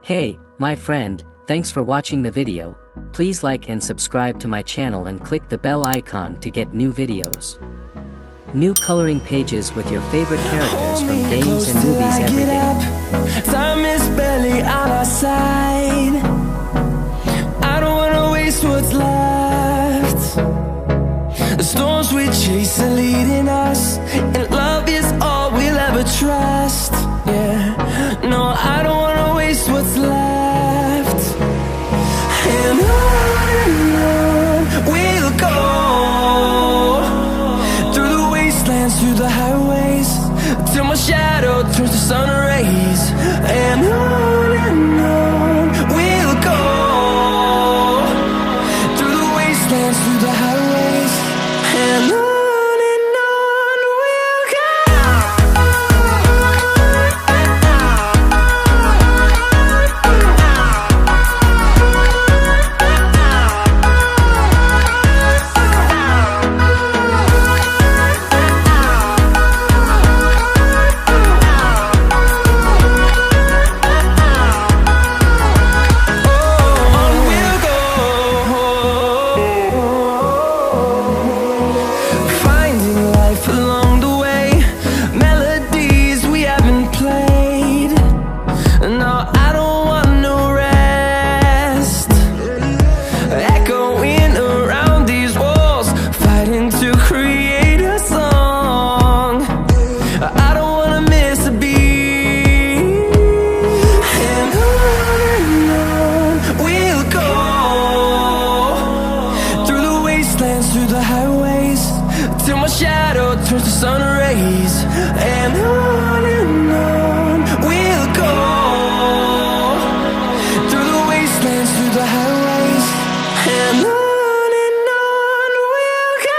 Hey, my friend, thanks for watching the video. Please like and subscribe to my channel and click the bell icon to get new videos. New coloring pages with your favorite characters from games and movies every day. Time is barely on our side. I don't wanna waste what's left. The storms we chase are leading us, and love is all we'll ever trust. Yeah, no, I don't wanna waste what's left. And on we'll go, through the wastelands, through the highways, till my shadow turns to sun rays. And on we'll go, through the wastelands, through the highways, and on. Through the highways, till my shadow turns to sun rays. And on we'll go, through the wastelands, through the highways, and on we'll go.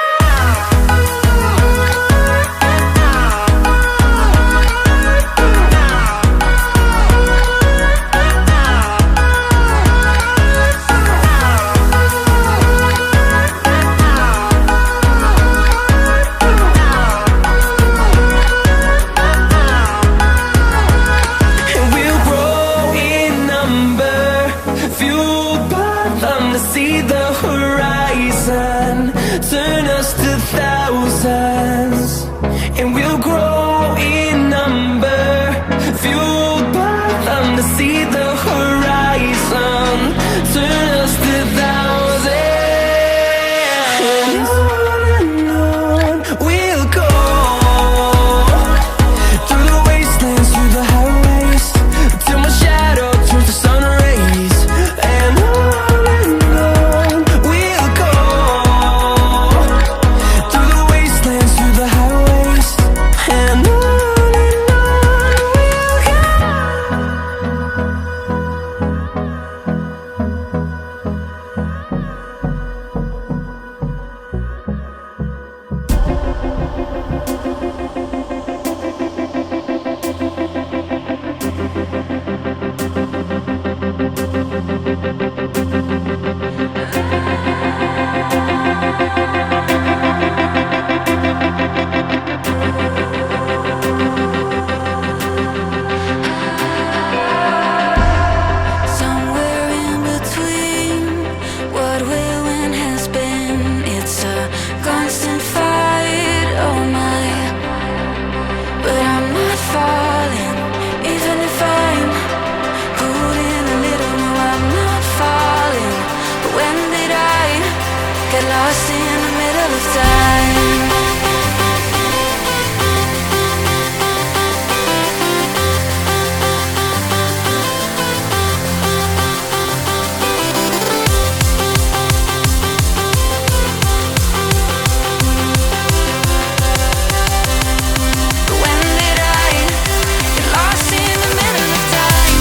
See the horizon turn us to thousands, and we'll grow in number, fueled by them to see the horizon turn us to thousands. And on we'll go, through the wastelands, through the highways, till my shadow turns to sun rays. And lost in the middle of time. When did I get lost in the middle of time?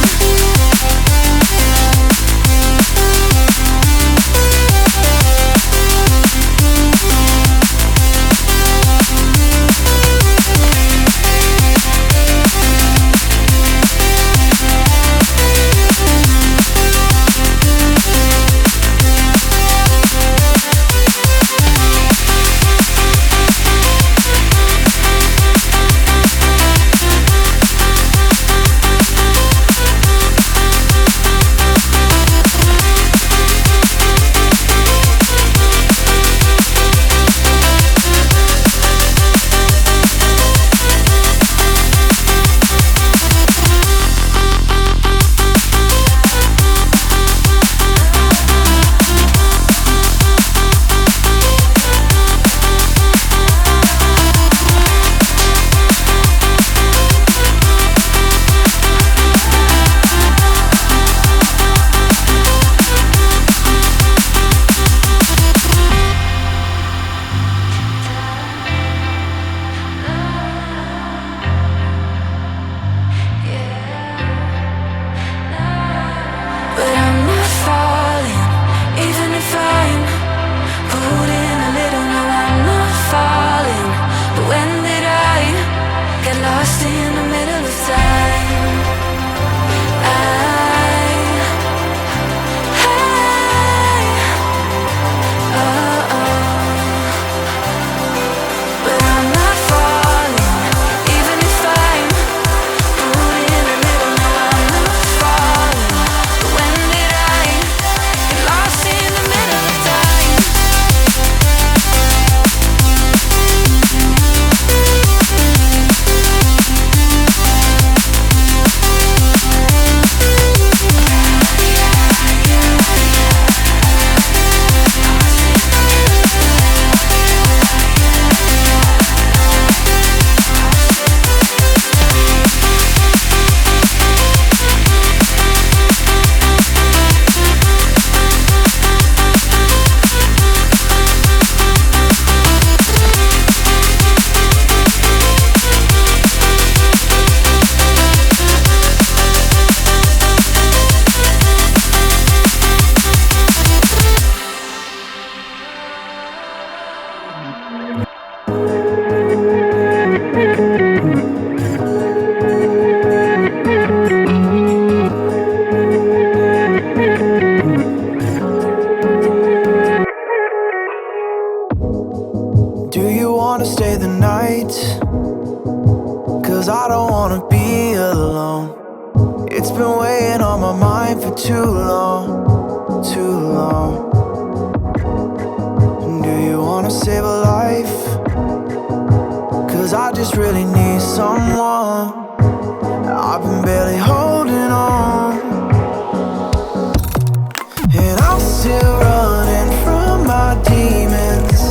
too long, too long. Do you wanna save a life? 'Cause I just really need someone. I've been barely holding on, and I'm still running from my demons.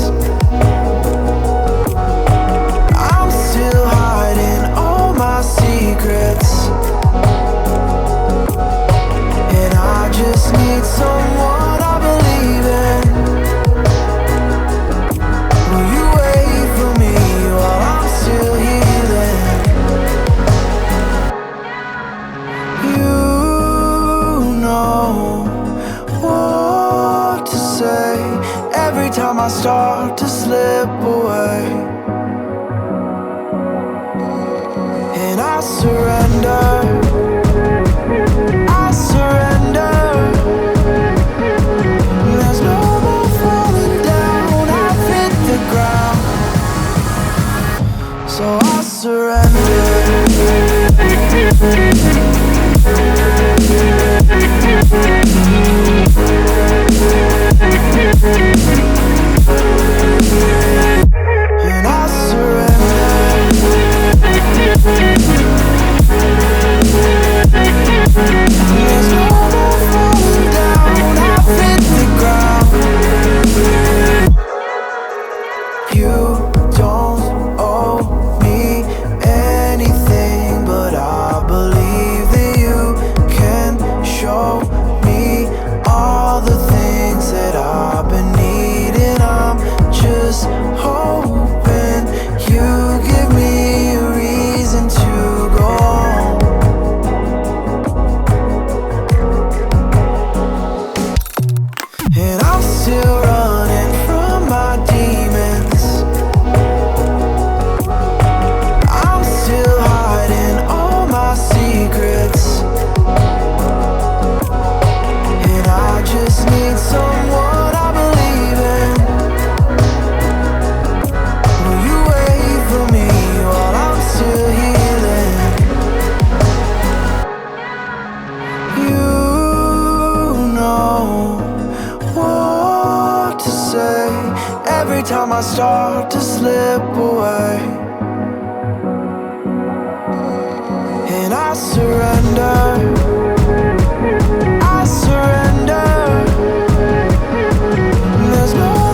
I'm still hiding all my secrets, and I just need someone I believe in. Will you wait for me while I'm still healing? You know what to say every time I start to slip away, and I surrender. I surrender. There's no more falling down. I've hit the ground, so I surrender. And I surrender. There's no more falling down. I've hit the ground. You don't owe me anything, but I believe that you can show me all the things that I've been needing. I'm just hoping you give me a reason to go on. And I'm still running from my demons. I'm still hiding all my secrets, and I just need someone I believe in. Will you wait for me while I'm still healing? You know what to say every time I start to slip away,